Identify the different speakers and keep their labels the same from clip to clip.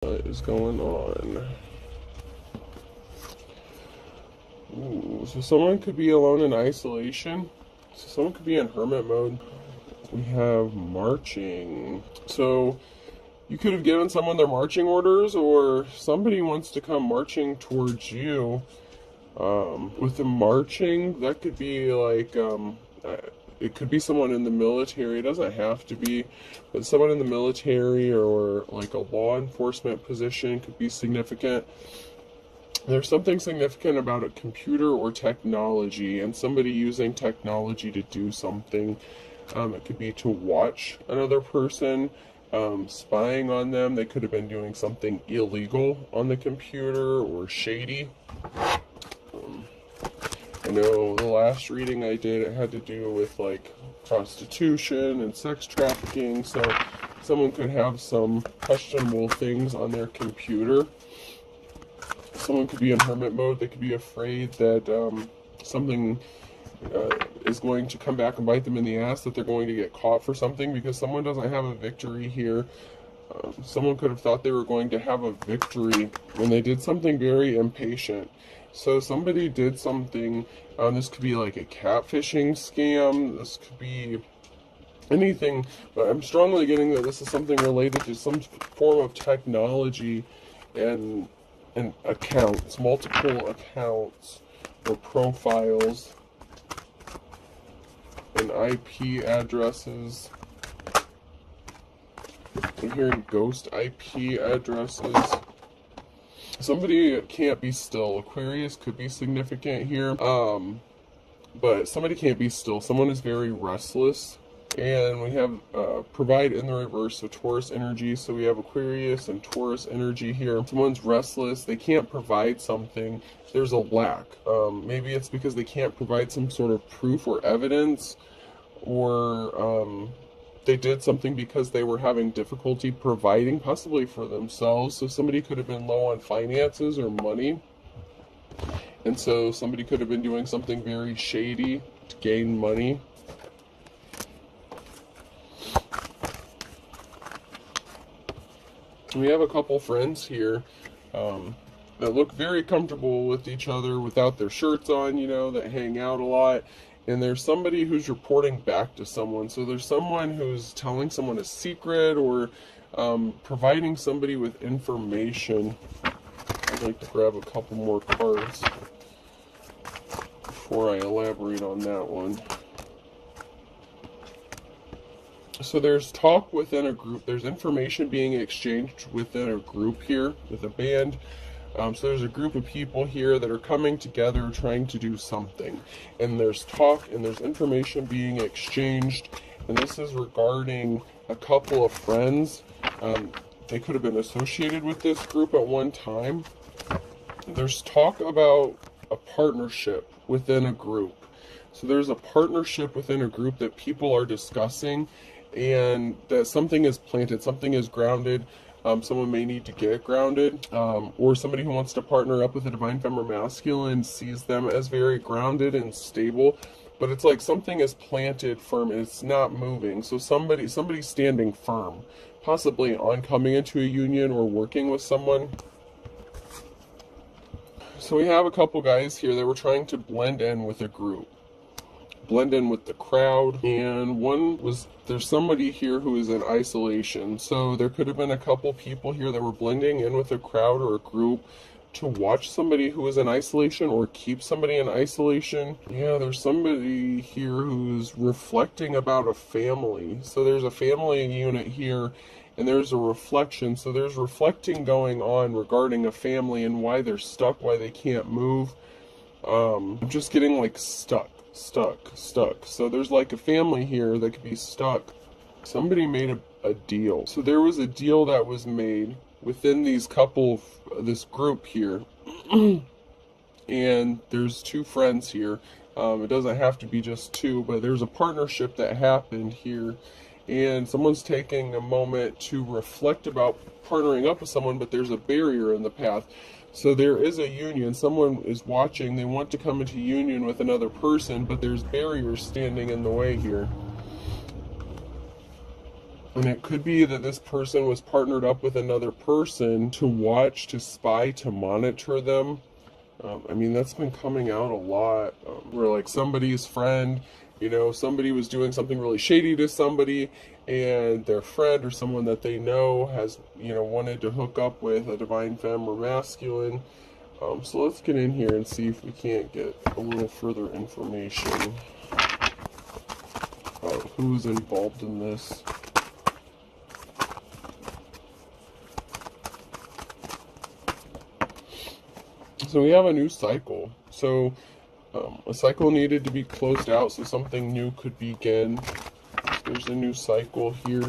Speaker 1: What is going on? Ooh, so someone could be alone in isolation. So someone could be in hermit mode. We have marching. So you could have given someone their marching orders, or somebody wants to come marching towards you. With the marching, that could be like, it could be someone in the military. It doesn't have to be, but someone in the military or like a law enforcement position could be significant. There's something significant about a computer or technology and somebody using technology to do something. It could be to watch another person, spying on them. They could have been doing something illegal on the computer or shady. I know the last reading I did, it had to do with like prostitution and sex trafficking, so someone could have some questionable things on their computer. Someone could be in hermit mode. They could be afraid that something is going to come back and bite them in the ass, that they're going to get caught for something, because someone doesn't have a victory here. Someone could have thought they were going to have a victory when they did something very impatient. So somebody did something, this could be like a catfishing scam, this could be anything, but I'm strongly getting that this is something related to some form of technology and accounts, multiple accounts or profiles and IP addresses. I'm hearing ghost IP addresses. Somebody can't be still. Aquarius could be significant here. But somebody can't be still. Someone is very restless. And we have provide in the reverse, so Taurus energy. So we have Aquarius and Taurus energy here. Someone's restless. They can't provide something. There's a lack. Maybe it's because they can't provide some sort of proof or evidence, or they did something because they were having difficulty providing, possibly for themselves. So somebody could have been low on finances or money. And so somebody could have been doing something very shady to gain money. We have a couple friends here that look very comfortable with each other without their shirts on, you know, that hang out a lot. And there's somebody who's reporting back to someone. So there's someone who's telling someone a secret, or providing somebody with information. I'd like to grab a couple more cards before I elaborate on that one. So there's talk within a group. There's information being exchanged within a group here with a band. So there's a group of people here that are coming together trying to do something. And there's talk and there's information being exchanged. And this is regarding a couple of friends. They could have been associated with this group at one time. There's talk about a partnership within a group. So there's a partnership within a group that people are discussing, and that something is planted, something is grounded. Someone may need to get grounded, or somebody who wants to partner up with a divine feminine masculine sees them as very grounded and stable, but it's like something is planted firm and it's not moving. So somebody's standing firm, possibly on coming into a union or working with someone. So we have a couple guys here that were trying to blend in with a group, blend in with the crowd, and there's somebody here who is in isolation. So there could have been a couple people here that were blending in with a crowd or a group to watch somebody who is in isolation or keep somebody in isolation. Yeah, there's somebody here who's reflecting about a family. So there's a family unit here, and there's a reflection. So there's reflecting going on regarding a family and why they're stuck, why they can't move. I'm just getting like stuck. So there's like a family here that could be stuck. Somebody made a deal. So there was a deal that was made within this group here. And there's two friends here. It doesn't have to be just two, but there's a partnership that happened here. And someone's taking a moment to reflect about partnering up with someone, but there's a barrier in the path. So there is a union. Someone is watching. They want to come into union with another person, but there's barriers standing in the way here. And it could be that this person was partnered up with another person to watch, to spy, to monitor them. I mean, that's been coming out a lot, where like somebody's friend, somebody was doing something really shady to somebody, and their friend or someone that they know has, wanted to hook up with a divine femme or masculine. So let's get in here and see if we can't get a little further information about who's involved in this. So we have a new cycle. So a cycle needed to be closed out so something new could begin. So there's a new cycle here.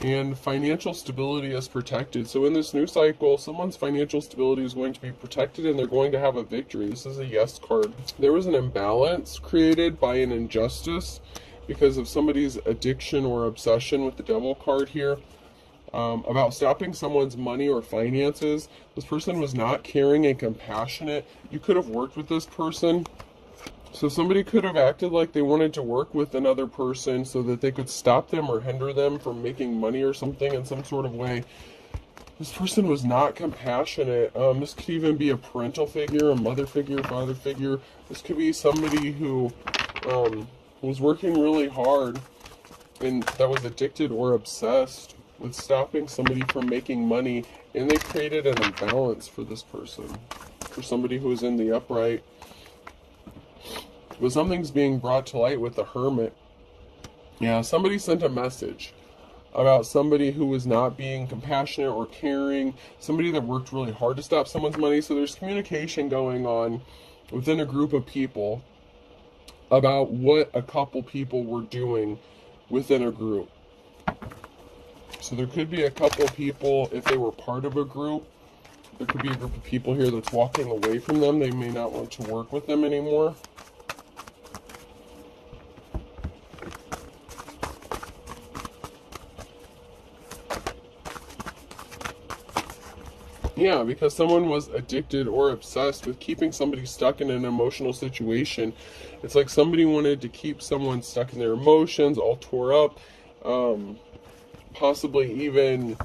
Speaker 1: And financial stability is protected. So in this new cycle, someone's financial stability is going to be protected and they're going to have a victory. This is a yes card. There was an imbalance created by an injustice because of somebody's addiction or obsession with the devil card here. About stopping someone's money or finances. This person was not caring and compassionate. You could have worked with this person. So somebody could have acted like they wanted to work with another person so that they could stop them or hinder them from making money or something in some sort of way. This person was not compassionate. This could even be a parental figure, a mother figure, father figure. This could be somebody who was working really hard and that was addicted or obsessed with stopping somebody from making money, and they created an imbalance for this person, for somebody who is in the upright. But something's being brought to light with the Hermit. Yeah, somebody sent a message about somebody who was not being compassionate or caring, somebody that worked really hard to stop someone's money. So there's communication going on within a group of people about what a couple people were doing within a group. So there could be a couple people, if they were part of a group, there could be a group of people here that's walking away from them. They may not want to work with them anymore. Yeah, because someone was addicted or obsessed with keeping somebody stuck in an emotional situation. It's like somebody wanted to keep someone stuck in their emotions, all tore up, possibly even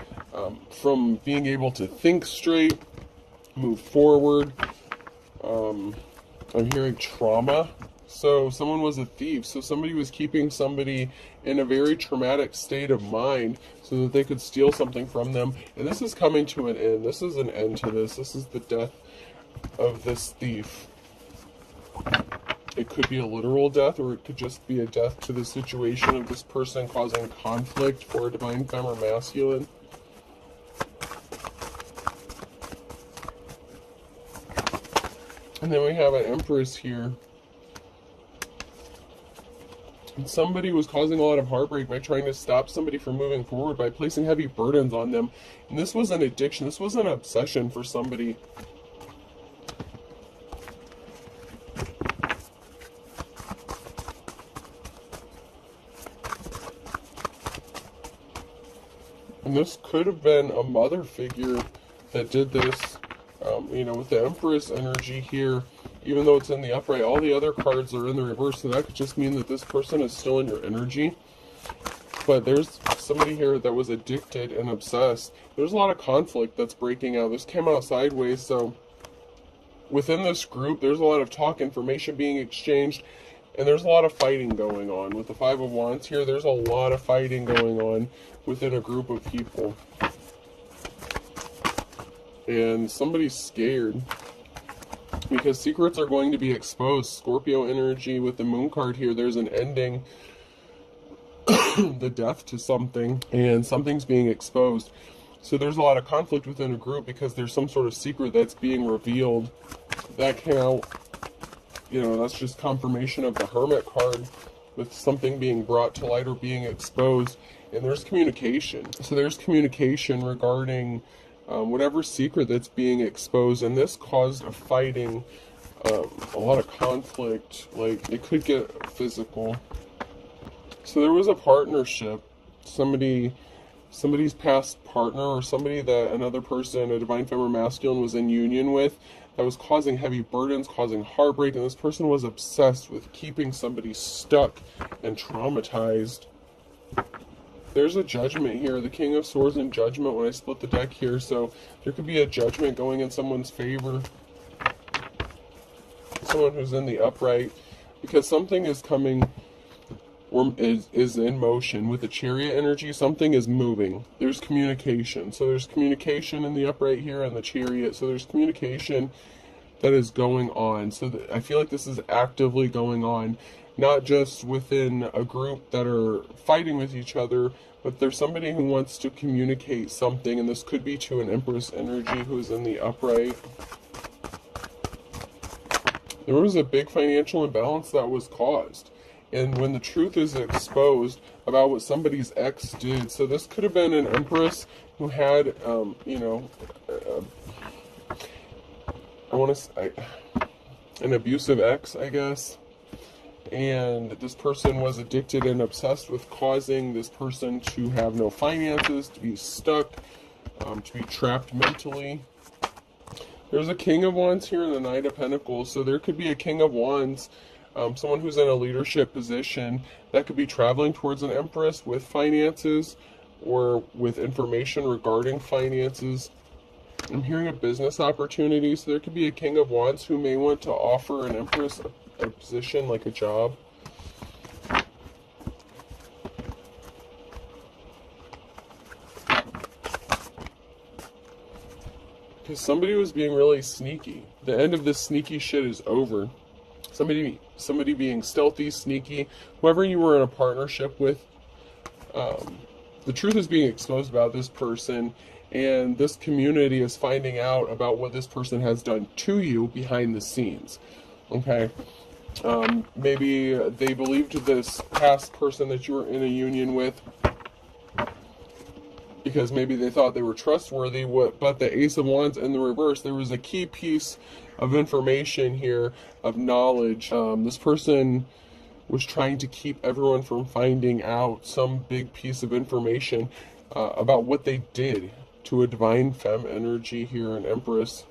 Speaker 1: from being able to think straight, move forward. I'm hearing trauma. So someone was a thief. So somebody was keeping somebody in a very traumatic state of mind so that they could steal something from them. And this is coming to an end. This is an end to this. This is the death of this thief. It could be a literal death, or it could just be a death to the situation of this person causing conflict for a divine femme or masculine. And then we have an Empress here. And somebody was causing a lot of heartbreak by trying to stop somebody from moving forward by placing heavy burdens on them. And this was an addiction. This was an obsession for somebody. And this could have been a mother figure that did this, with the Empress energy here. Even though it's in the upright, all the other cards are in the reverse, so that could just mean that this person is still in your energy. But there's somebody here that was addicted and obsessed. There's a lot of conflict that's breaking out. This came out sideways, so within this group, there's a lot of talk, information being exchanged, and there's a lot of fighting going on. With the Five of Wands here, there's a lot of fighting going on within a group of people. And somebody's scared because secrets are going to be exposed. Scorpio energy with the Moon card here, there's an ending, the death to something, and something's being exposed. So there's a lot of conflict within a group because there's some sort of secret that's being revealed. That came out, that's just confirmation of the Hermit card with something being brought to light or being exposed. And there's communication. So there's communication regarding whatever secret that's being exposed, and this caused a fighting, a lot of conflict. Like, it could get physical. So there was a partnership. Somebody somebody's past partner or somebody that another person, a divine feminine masculine, was in union with, that was causing heavy burdens, causing heartbreak, and this person was obsessed with keeping somebody stuck and traumatized. There's a judgment here, the King of Swords and Judgment when I split the deck here, so there could be a judgment going in someone's favor. Someone who's in the upright, because something is coming or is in motion. With the Chariot energy, something is moving. There's communication. So there's communication in the upright here and the Chariot. So there's communication that is going on. So I feel like this is actively going on, not just within a group that are fighting with each other, but there's somebody who wants to communicate something, and this could be to an Empress energy who's in the upright. There was a big financial imbalance that was caused. And when the truth is exposed about what somebody's ex did, so this could have been an Empress who had, an abusive ex, I guess. And this person was addicted and obsessed with causing this person to have no finances, to be stuck, to be trapped mentally. There's a King of Wands here and the Knight of Pentacles. So there could be a King of Wands, someone who's in a leadership position that could be traveling towards an Empress with finances or with information regarding finances. I'm hearing a business opportunity. So there could be a King of Wands who may want to offer an Empress a position, like a job. Because somebody was being really sneaky. The end of this sneaky shit is over. Somebody being stealthy, sneaky, whoever you were in a partnership with, the truth is being exposed about this person, and this community is finding out about what this person has done to you behind the scenes. Okay? Maybe they believed this past person that you were in a union with because maybe they thought they were trustworthy, but the Ace of Wands in the reverse, there was a key piece of information here, of knowledge. This person was trying to keep everyone from finding out some big piece of information about what they did to a divine femme energy here, an Empress.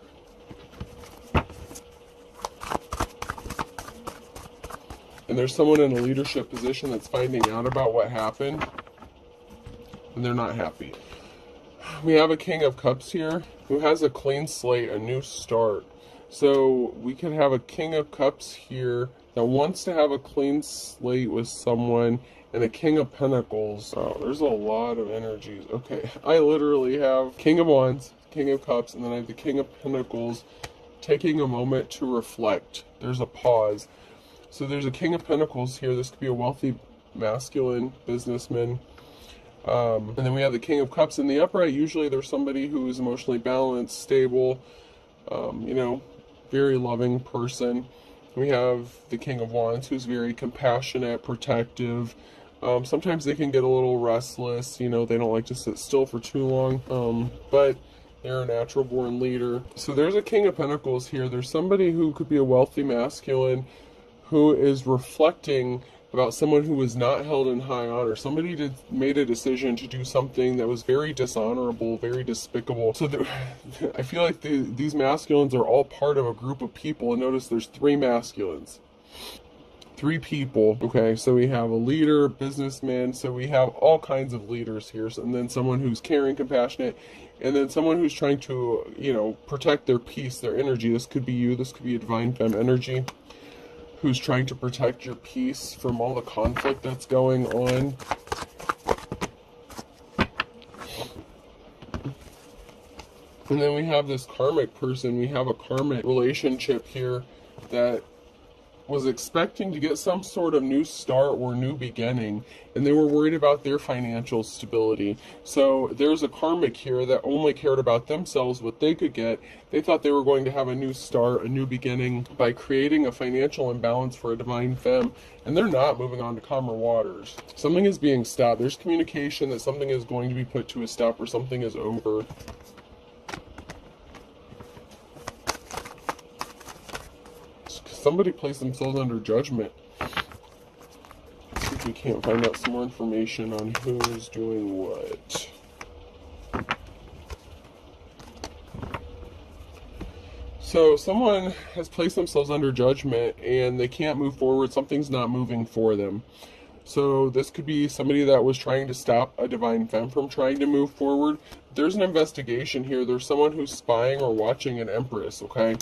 Speaker 1: And there's someone in a leadership position that's finding out about what happened, and they're not happy. We have a King of Cups here who has a clean slate, a new start. So we could have a King of Cups here that wants to have a clean slate with someone, and a King of Pentacles. Oh, there's a lot of energies. Okay, I literally have King of Wands, King of Cups, and then I have the King of Pentacles taking a moment to reflect. There's a pause. So there's a King of Pentacles here. This could be a wealthy masculine businessman. And then we have the King of Cups in the upright. Usually there's somebody who is emotionally balanced, stable, very loving person. We have the King of Wands, who's very compassionate, protective. Sometimes they can get a little restless. They don't like to sit still for too long. But they're a natural born leader. So there's a King of Pentacles here. There's somebody who could be a wealthy masculine who is reflecting about someone who was not held in high honor. Somebody made a decision to do something that was very dishonorable, very despicable. So I feel like these masculines are all part of a group of people. And notice there's 3 masculines. 3 people. Okay, so we have a leader, businessman. So we have all kinds of leaders here. And then someone who's caring, compassionate. And then someone who's trying to, protect their peace, their energy. This could be you. This could be a divine femme energy who's trying to protect your peace from all the conflict that's going on. And then we have this karmic person. We have a karmic relationship here that was expecting to get some sort of new start or new beginning, and they were worried about their financial stability. So there's a karmic here that only cared about themselves, what they could get. They thought they were going to have a new start, a new beginning by creating a financial imbalance for a divine femme, and they're not moving on to calmer waters. Something is being stopped. There's communication that something is going to be put to a stop or something is over. Somebody placed themselves under judgment. Let's see if we can't find out some more information on who's doing what. So someone has placed themselves under judgment and they can't move forward. Something's not moving for them. So this could be somebody that was trying to stop a divine femme from trying to move forward. There's an investigation here. There's someone who's spying or watching an empress, okay?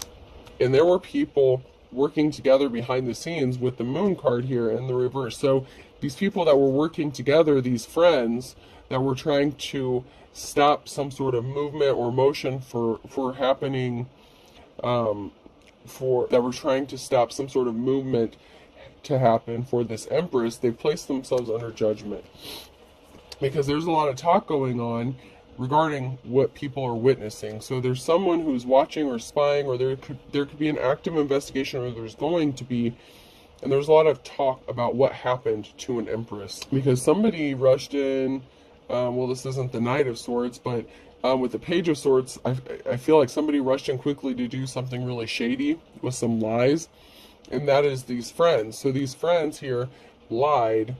Speaker 1: And there were people working together behind the scenes with the moon card here in the reverse. So these people that were working together, these friends that were trying to stop some sort of movement or motion for happening, that were trying to stop some sort of movement to happen for this empress, they placed themselves under judgment. Because there's a lot of talk going on regarding what people are witnessing. So there's someone who's watching or spying, or there could be an active investigation, or there's going to be, and there's a lot of talk about what happened to an empress. Because somebody rushed in, well, this isn't the Knight of Swords, but with the Page of Swords, I feel like somebody rushed in quickly to do something really shady with some lies, and that is these friends. So these friends here lied,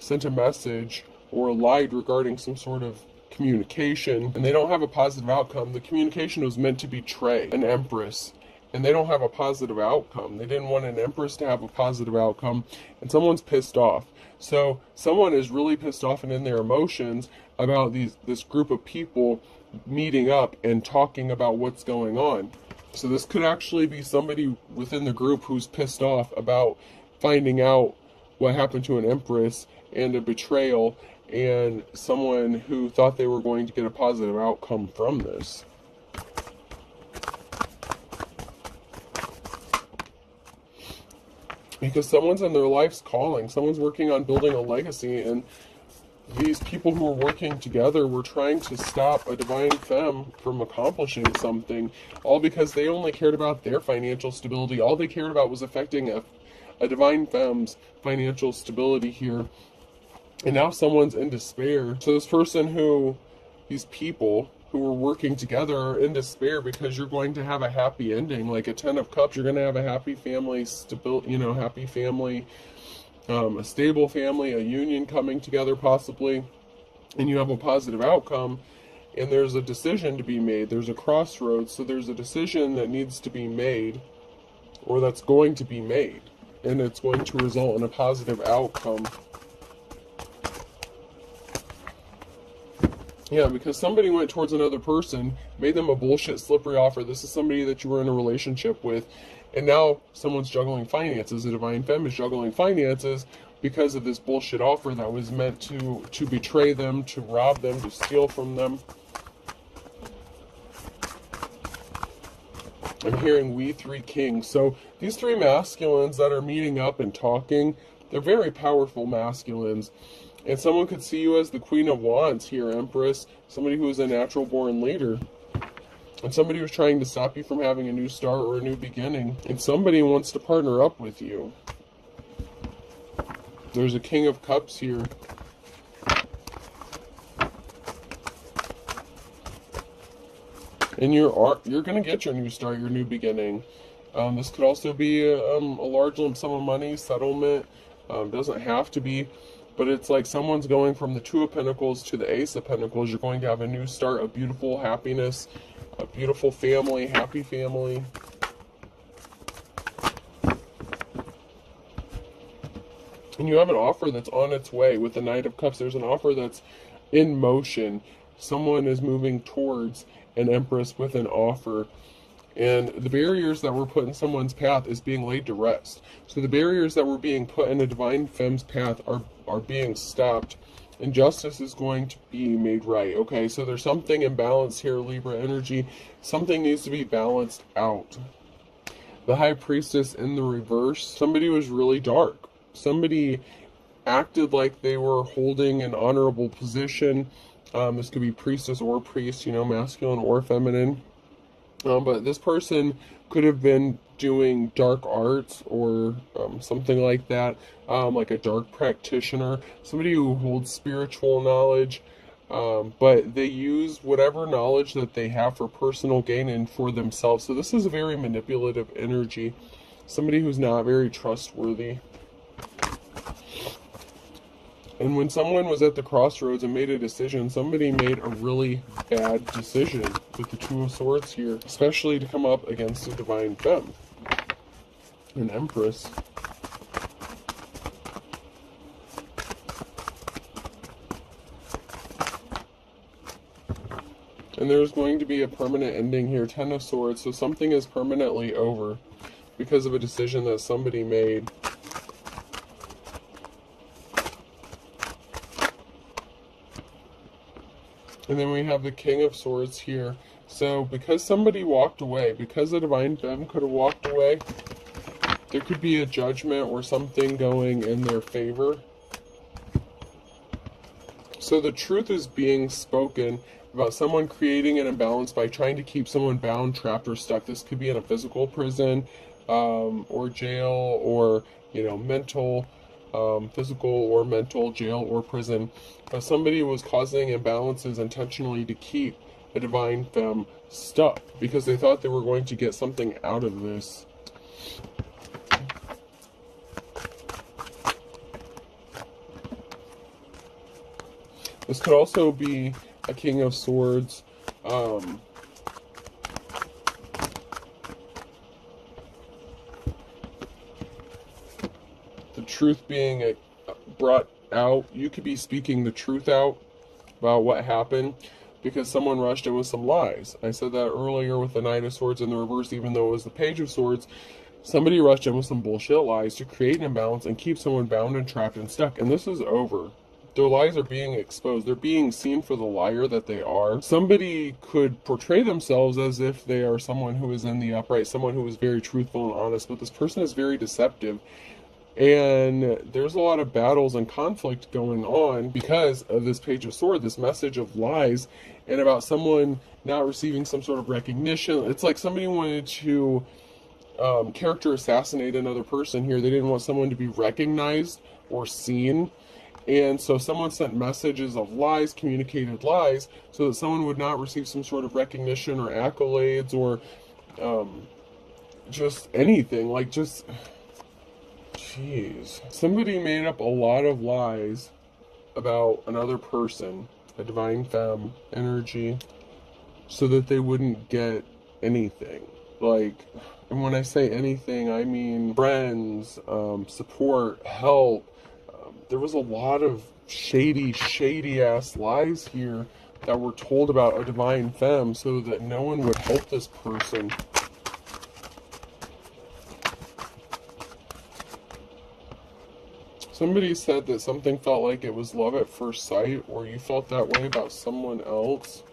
Speaker 1: sent a message, or lied regarding some sort of communication, and they don't have a positive outcome. The communication was meant to betray an empress, and they don't have a positive outcome. They didn't want an empress to have a positive outcome, and someone's pissed off. So someone is really pissed off and in their emotions about this group of people meeting up and talking about what's going on. So this could actually be somebody within the group who's pissed off about finding out what happened to an empress and a betrayal, and someone who thought they were going to get a positive outcome from this. Because someone's in their life's calling, someone's working on building a legacy, and these people who are working together were trying to stop a divine femme from accomplishing something, all because they only cared about their financial stability. All they cared about was affecting a divine femme's financial stability here. And now someone's in despair. So this person these people who were working together are in despair because you're going to have a happy ending. Like a 10 of Cups, you're going to have a happy family, happy family, a stable family, a union coming together possibly, and you have a positive outcome, and there's a decision to be made. There's a crossroads, so there's a decision that needs to be made, or that's going to be made, and it's going to result in a positive outcome. Yeah, because somebody went towards another person, made them a bullshit, slippery offer. This is somebody that you were in a relationship with, and now someone's juggling finances. A divine femme is juggling finances because of this bullshit offer that was meant to betray them, to rob them, to steal from them. I'm hearing we three kings. So these three masculines that are meeting up and talking, they're very powerful masculines. And someone could see you as the Queen of Wands here, Empress, somebody who is a natural born leader. And somebody who's trying to stop you from having a new start or a new beginning. And somebody wants to partner up with you. There's a King of Cups here. And you're going to get your new start, your new beginning. This could also be a large lump sum of money, settlement. Doesn't have to be. But it's like someone's going from the Two of Pentacles to the Ace of Pentacles. You're going to have a new start, a beautiful happiness, a beautiful family, happy family. And you have an offer that's on its way. With the Knight of Cups, there's an offer that's in motion. Someone is moving towards an Empress with an offer. And the barriers that were put in someone's path is being laid to rest. So the barriers that were being put in a divine femme's path are being stopped. And justice is going to be made right. Okay, so there's something imbalanced here, Libra energy. Something needs to be balanced out. The High Priestess in the reverse. Somebody was really dark. Somebody acted like they were holding an honorable position. This could be priestess or priest, masculine or feminine. But this person could have been doing dark arts or something like that, like a dark practitioner, somebody who holds spiritual knowledge, but they use whatever knowledge that they have for personal gain and for themselves. So this is a very manipulative energy, somebody who's not very trustworthy. And when someone was at the crossroads and made a decision, somebody made a really bad decision with the Two of Swords here, especially to come up against a divine femme, an empress. And there's going to be a permanent ending here, Ten of Swords, so something is permanently over because of a decision that somebody made. And then we have the King of Swords here. So because somebody walked away, because the divine femme could have walked away, there could be a judgment or something going in their favor. So the truth is being spoken about someone creating an imbalance by trying to keep someone bound, trapped, or stuck. This could be in a physical prison or jail, or, you know, mental, physical or mental, jail or prison. But somebody was causing imbalances intentionally to keep a divine femme stuck because they thought they were going to get something out of this. This could also be a King of Swords. The truth being brought out. You could be speaking the truth out about what happened because someone rushed in with some lies. I said that earlier with the Knight of Swords in the reverse, even though it was the Page of Swords. Somebody rushed in with some bullshit lies to create an imbalance and keep someone bound and trapped and stuck. And this is over. Their lies are being exposed. They're being seen for the liar that they are. Somebody could portray themselves as if they are someone who is in the upright, someone who is very truthful and honest, but this person is very deceptive. And there's a lot of battles and conflict going on because of this Page of Swords, this message of lies, and about someone not receiving some sort of recognition. It's like somebody wanted to character assassinate another person here. They didn't want someone to be recognized or seen. And so someone sent messages of lies, communicated lies, so that someone would not receive some sort of recognition or accolades or just anything. Like, just, jeez. Somebody made up a lot of lies about another person, a divine femme energy, so that they wouldn't get anything. Like, and when I say anything, I mean friends, support, help. There was a lot of shady ass lies here that were told about a divine femme so that no one would help this person. Somebody said that something felt like it was love at first sight, or you felt that way about someone else.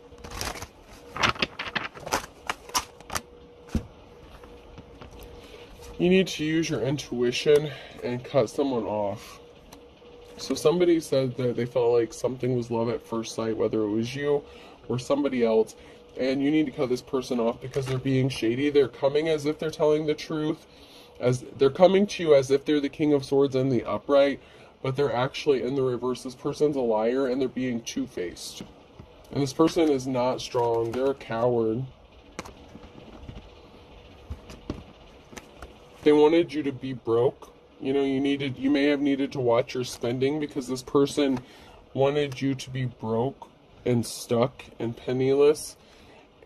Speaker 1: You need to use your intuition and cut someone off. So somebody said that they felt like something was love at first sight, whether it was you or somebody else, and you need to cut this person off because they're being shady. They're coming as if they're telling the truth, as they're coming to you as if they're the King of Swords in the upright, but they're actually in the reverse. This person's a liar and they're being two-faced. And this person is not strong. They're a coward. They wanted you to be broke. You know, you may have needed to watch your spending because this person wanted you to be broke and stuck and penniless,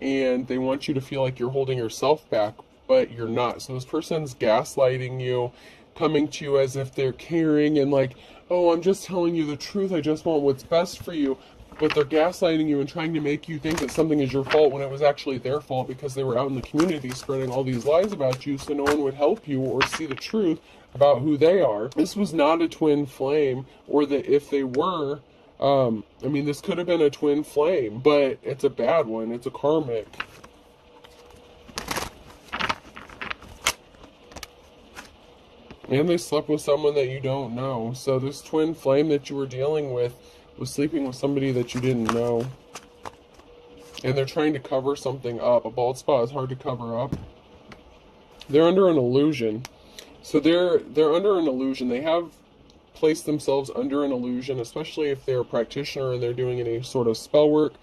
Speaker 1: and they want you to feel like you're holding yourself back, but you're not. So this person's gaslighting you, coming to you as if they're caring and like, oh, I'm just telling you the truth, I just want what's best for you. But they're gaslighting you and trying to make you think that something is your fault when it was actually their fault because they were out in the community spreading all these lies about you so no one would help you or see the truth about who they are. This was not a twin flame, or that if they were, I mean, this could have been a twin flame, but it's a bad one. It's a karmic. And they slept with someone that you don't know. So this twin flame that you were dealing with was sleeping with somebody that you didn't know. And they're trying to cover something up. A bald spot is hard to cover up. They're under an illusion. So they're under an illusion. They have placed themselves under an illusion, especially if they're a practitioner and they're doing any sort of spell work.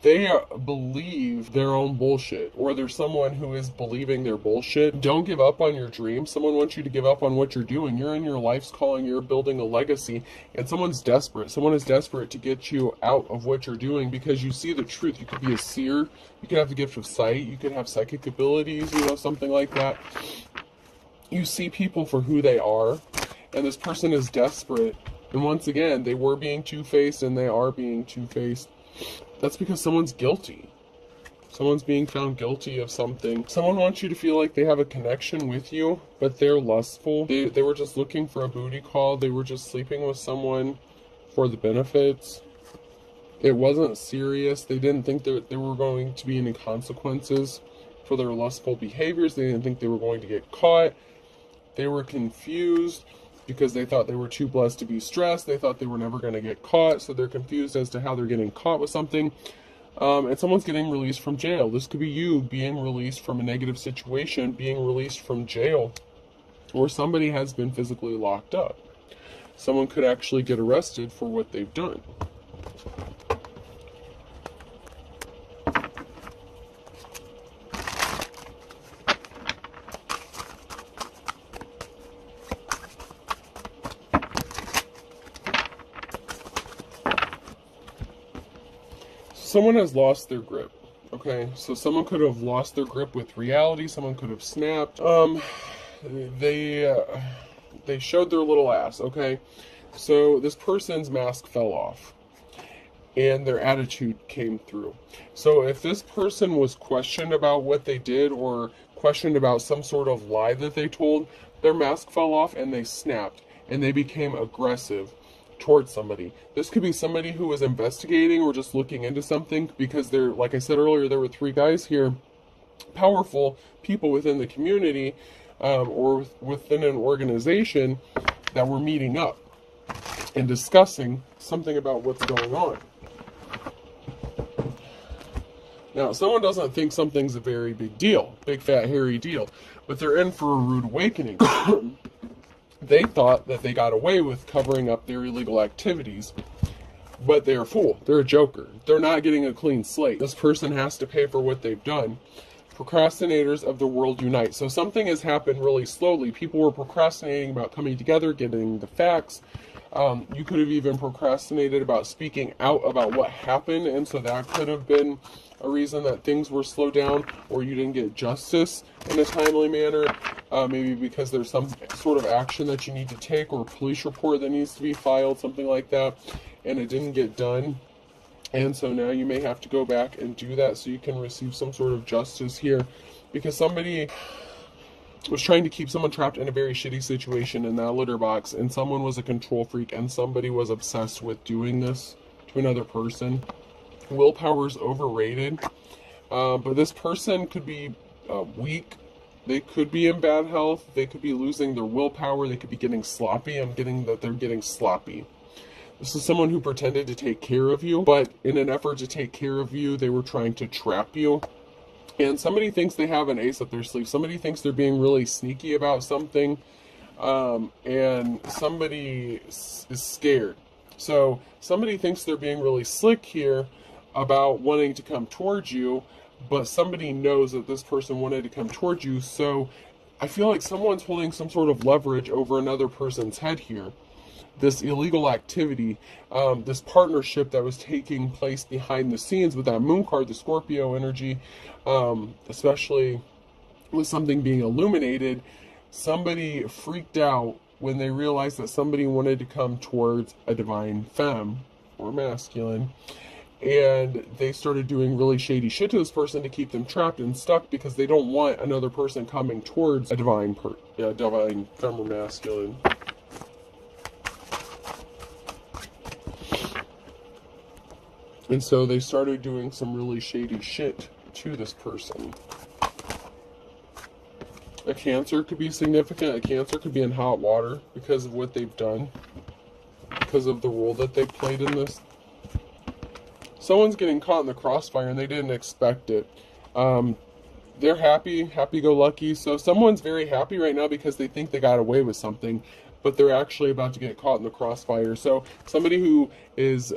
Speaker 1: They believe their own bullshit, or there's someone who is believing their bullshit. Don't give up on your dreams. Someone wants you to give up on what you're doing. You're in your life's calling. You're building a legacy, and someone's desperate. Someone is desperate to get you out of what you're doing because you see the truth. You could be a seer. You could have the gift of sight. You could have psychic abilities, something like that. You see people for who they are, and this person is desperate. And once again, they were being two-faced, and they are being two-faced. That's because someone's guilty. Someone's being found guilty of something. Someone wants you to feel like they have a connection with you, but they're lustful. They were just looking for a booty call. They were just sleeping with someone for the benefits. It wasn't serious. They didn't think that there were going to be any consequences for their lustful behaviors. They didn't think they were going to get caught. They were confused because they thought they were too blessed to be stressed. They thought they were never going to get caught, so they're confused as to how they're getting caught with something. And someone's getting released from jail. This could be you being released from a negative situation, being released from jail, or somebody has been physically locked up. Someone could actually get arrested for what they've done. Someone has lost their grip, okay? So someone could have lost their grip with reality. Someone could have snapped. They showed their little ass, okay? So this person's mask fell off, and their attitude came through. So if this person was questioned about what they did, or questioned about some sort of lie that they told, their mask fell off and they snapped, and they became aggressive towards somebody. This could be somebody who was investigating or just looking into something, because there, like I said earlier, there were 3 guys here, powerful people within the community, or within an organization, that were meeting up and discussing something about what's going on. Now, someone doesn't think something's a very big deal, big fat hairy deal, but they're in for a rude awakening. They thought that they got away with covering up their illegal activities, but they're a fool. They're a joker. They're not getting a clean slate. This person has to pay for what they've done. Procrastinators of the world unite. So something has happened really slowly. People were procrastinating about coming together, getting the facts. You could have even procrastinated about speaking out about what happened, and so that could have been a reason that things were slowed down, or you didn't get justice in a timely manner. Maybe because there's some sort of action that you need to take, or a police report that needs to be filed, something like that, and it didn't get done. And so now you may have to go back and do that so you can receive some sort of justice here, because somebody was trying to keep someone trapped in a very shitty situation in that litter box, and someone was a control freak, and somebody was obsessed with doing this to another person. Willpower is overrated, but this person could be weak. They could be in bad health. They could be losing their willpower. They could be getting sloppy. I'm getting that they're getting sloppy. This is someone who pretended to take care of you, but in an effort to take care of you, they were trying to trap you. And somebody thinks they have an ace up their sleeve. Somebody thinks they're being really sneaky about something, and somebody is scared. So somebody thinks they're being really slick here about wanting to come towards you, but somebody knows that this person wanted to come towards you. So I feel like someone's holding some sort of leverage over another person's head here. This illegal activity, this partnership that was taking place behind the scenes with that moon card, the Scorpio energy, especially with something being illuminated, somebody freaked out when they realized that somebody wanted to come towards a divine femme or masculine, and they started doing really shady shit to this person to keep them trapped and stuck, because they don't want another person coming towards a divine femme or masculine. And so they started doing some really shady shit to this person. A Cancer could be significant. A Cancer could be in hot water because of what they've done, because of the role that they played in this. Someone's getting caught in the crossfire and they didn't expect it. They're happy-go-lucky. So someone's very happy right now because they think they got away with something, but they're actually about to get caught in the crossfire. So somebody who is,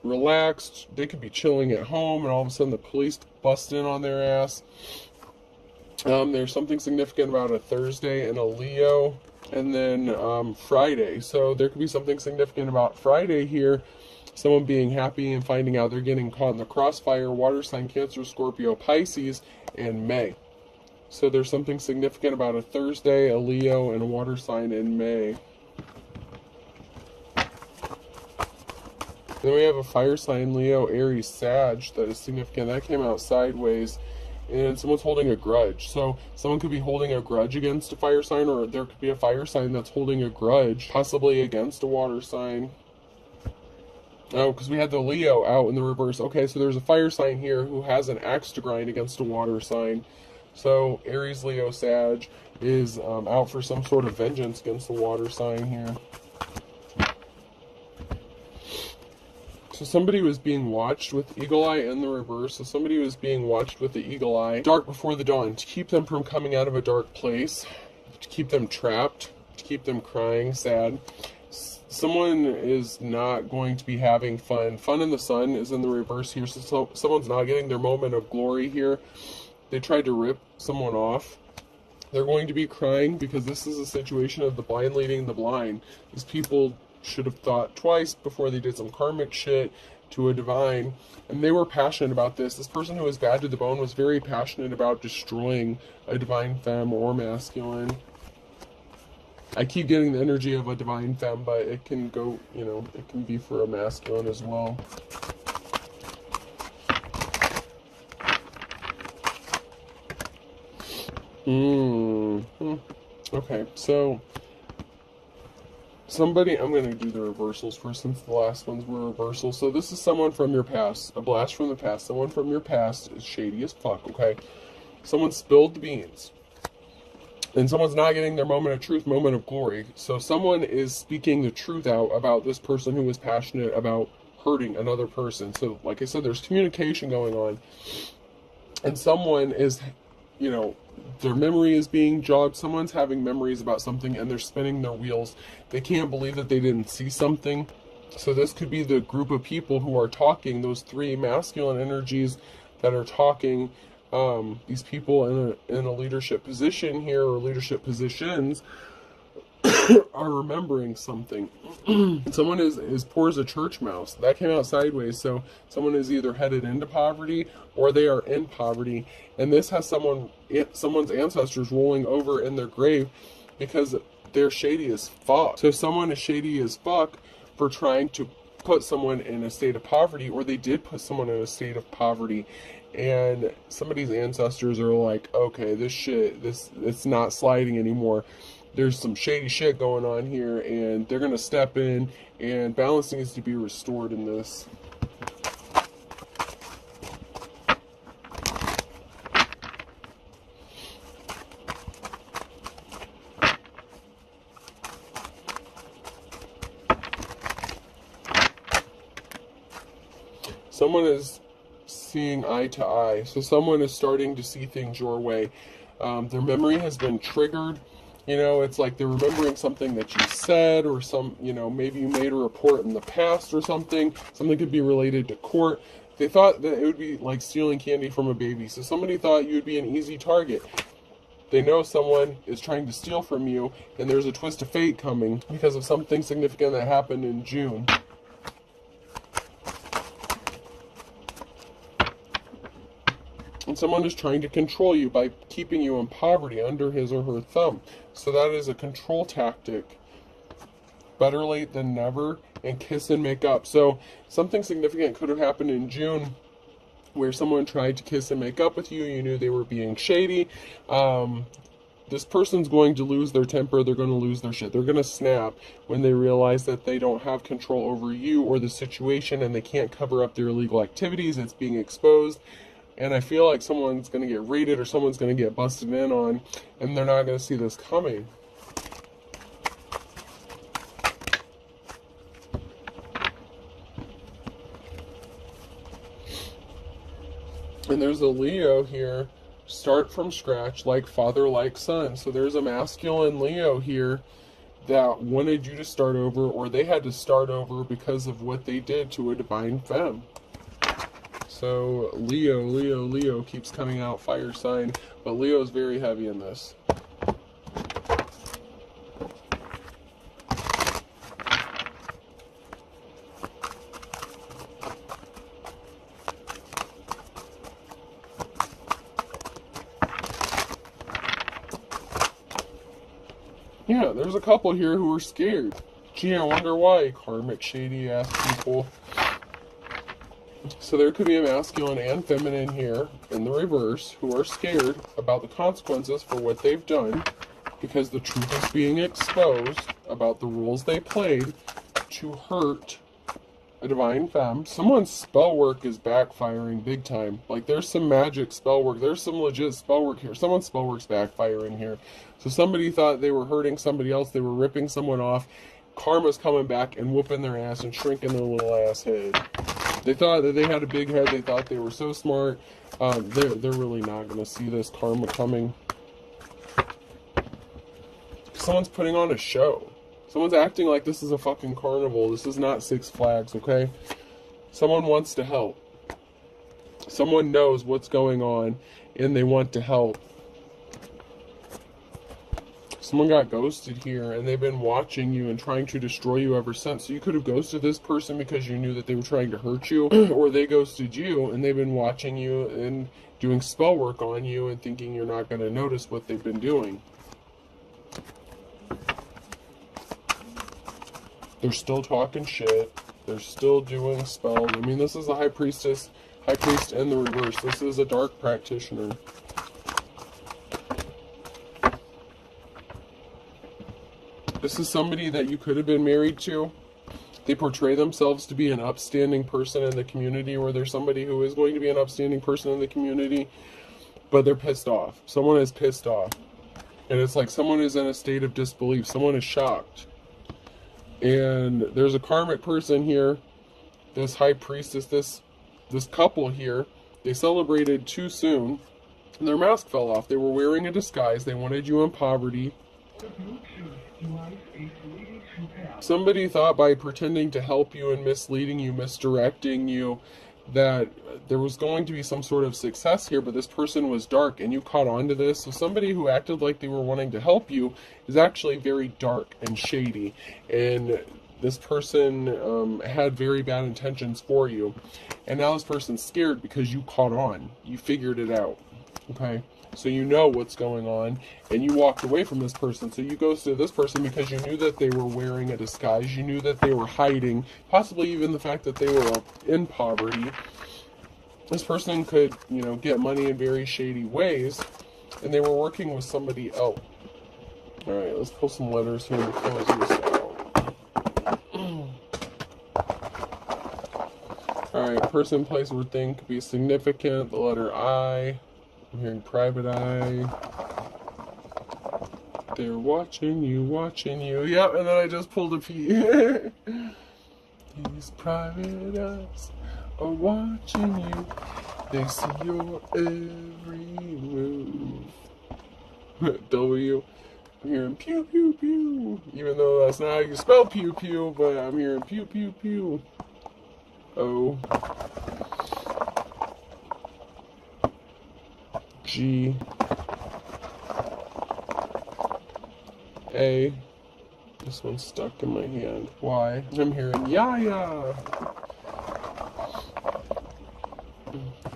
Speaker 1: relaxed. They could be chilling at home, and all of a sudden the police bust in on their ass. There's something significant about a Thursday and a Leo, and then Friday. So there could be something significant about Friday here. Someone being happy and finding out they're getting caught in the crossfire. Water sign, Cancer, Scorpio, Pisces, and May. So there's something significant about a Thursday, a Leo, and a water sign in May. Then we have a fire sign, Leo, Aries, Sag, that is significant. That came out sideways. And someone's holding a grudge. So someone could be holding a grudge against a fire sign, or there could be a fire sign that's holding a grudge, possibly against a water sign. Oh, because we had the Leo out in the reverse. Okay, so there's a fire sign here who has an axe to grind against a water sign. So Aries, Leo, Sag is out for some sort of vengeance against the water sign here. So somebody was being watched with eagle eye in the reverse. So somebody was being watched with the eagle eye, dark before the dawn, to keep them from coming out of a dark place, to keep them trapped, to keep them crying, sad. Someone is not going to be having fun. Fun in the sun is in the reverse here. So someone's not getting their moment of glory here. They tried to rip someone off. They're going to be crying because this is a situation of the blind leading the blind. These people should have thought twice before they did some karmic shit to a divine. And they were passionate about this. This person who was bad to the bone was very passionate about destroying a divine femme or masculine. I keep getting the energy of a divine femme, but it can go, you know, it can be for a masculine as well. Okay, so somebody, I'm going to do the reversals first since the last ones were reversals. So this is someone from your past, a blast from the past. Someone from your past is shady as fuck, okay? Someone spilled the beans. And someone's not getting their moment of truth, moment of glory. So someone is speaking the truth out about this person who was passionate about hurting another person. So like I said, there's communication going on. And someone is, you know, their memory is being jogged. Someone's having memories about something and they're spinning their wheels. They can't believe that they didn't see something. So this could be the group of people who are talking, those three masculine energies that are talking. These people in a leadership position here, or leadership positions, are remembering something. Someone is poor as a church mouse. That came out sideways. So someone is either headed into poverty or they are in poverty. And this has someone's ancestors rolling over in their grave because they're shady as fuck. So someone is shady as fuck for trying to put someone in a state of poverty, or they did put someone in a state of poverty. And somebody's ancestors are like, okay, this shit, it's not sliding anymore. There's some shady shit going on here, and they're going to step in, and balance needs to be restored in this. Someone is seeing eye to eye. So someone is starting to see things your way. Their memory has been triggered. You know, it's like they're remembering something that you said, or maybe you made a report in the past or something. Something could be related to court. They thought that it would be like stealing candy from a baby. So somebody thought you would be an easy target. They know someone is trying to steal from you, and there's a twist of fate coming because of something significant that happened in June. And someone is trying to control you by keeping you in poverty under his or her thumb. So that is a control tactic. Better late than never, and kiss and make up. So something significant could have happened in June where someone tried to kiss and make up with you. You knew they were being shady. This person's going to lose their temper. They're going to lose their shit. They're going to snap when they realize that they don't have control over you or the situation, and they can't cover up their illegal activities. It's being exposed. And I feel like someone's going to get raided, or someone's going to get busted in on, and they're not going to see this coming. And there's a Leo here. Start from scratch, like father, like son. So there's a masculine Leo here that wanted you to start over, or they had to start over because of what they did to a divine femme. So Leo keeps coming out, fire sign, but Leo's very heavy in this. Yeah, there's a couple here who are scared. Gee, I wonder why. Karmic, shady ass people. So there could be a masculine and feminine here in the reverse who are scared about the consequences for what they've done, because the truth is being exposed about the roles they played to hurt a divine femme. Someone's spell work is backfiring big time. Like, there's some magic spell work. There's some legit spell work here. Someone's spell work's backfiring here. So somebody thought they were hurting somebody else. They were ripping someone off. Karma's coming back and whooping their ass and shrinking their little ass head. They thought that they had a big head. They thought they were so smart. They're really not going to see this karma coming. Someone's putting on a show. Someone's acting like this is a fucking carnival. This is not Six Flags, okay? Someone wants to help. Someone knows what's going on, and they want to help. Someone got ghosted here, and they've been watching you and trying to destroy you ever since. So you could have ghosted this person because you knew that they were trying to hurt you, or they ghosted you, and they've been watching you and doing spell work on you and thinking you're not going to notice what they've been doing. They're still talking shit. They're still doing spells. I mean, this is the high priest in the reverse. This is a dark practitioner. This is somebody that you could have been married to. They portray themselves to be an upstanding person in the community, or there's somebody who is going to be an upstanding person in the community, but they're pissed off. Someone is pissed off. And it's like someone is in a state of disbelief. Someone is shocked. And there's a karmic person here, this high priestess, this couple here. They celebrated too soon, and their mask fell off. They were wearing a disguise. They wanted you in poverty. Somebody thought by pretending to help you and misleading you, misdirecting you, that there was going to be some sort of success here, but this person was dark and you caught on to this. So somebody who acted like they were wanting to help you is actually very dark and shady, and this person had very bad intentions for you, and now this person's scared because you caught on. You figured it out, okay? So you know what's going on, and you walked away from this person. So you ghosted this person because you knew that they were wearing a disguise. You knew that they were hiding, possibly even the fact that they were in poverty. This person could, you know, get money in very shady ways, and they were working with somebody else. All right, let's pull some letters here to close this out. All right, person, place, or thing could be significant. The letter I. I'm hearing private eye. They're watching you, watching you. Yep, and then I just pulled a P. These private eyes are watching you. They see your every move. W. I'm hearing pew, pew, pew. Even though that's not how you spell pew, pew, but I'm hearing pew, pew, pew. O. G. A. This one's stuck in my hand. Y. I'm hearing Yaya.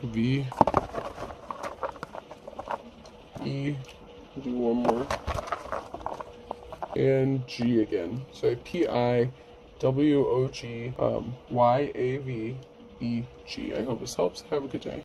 Speaker 1: V. E. Do one more. And G again. So P-I-W-O-G, Y-A-V-E-G. I hope this helps. Have a good day.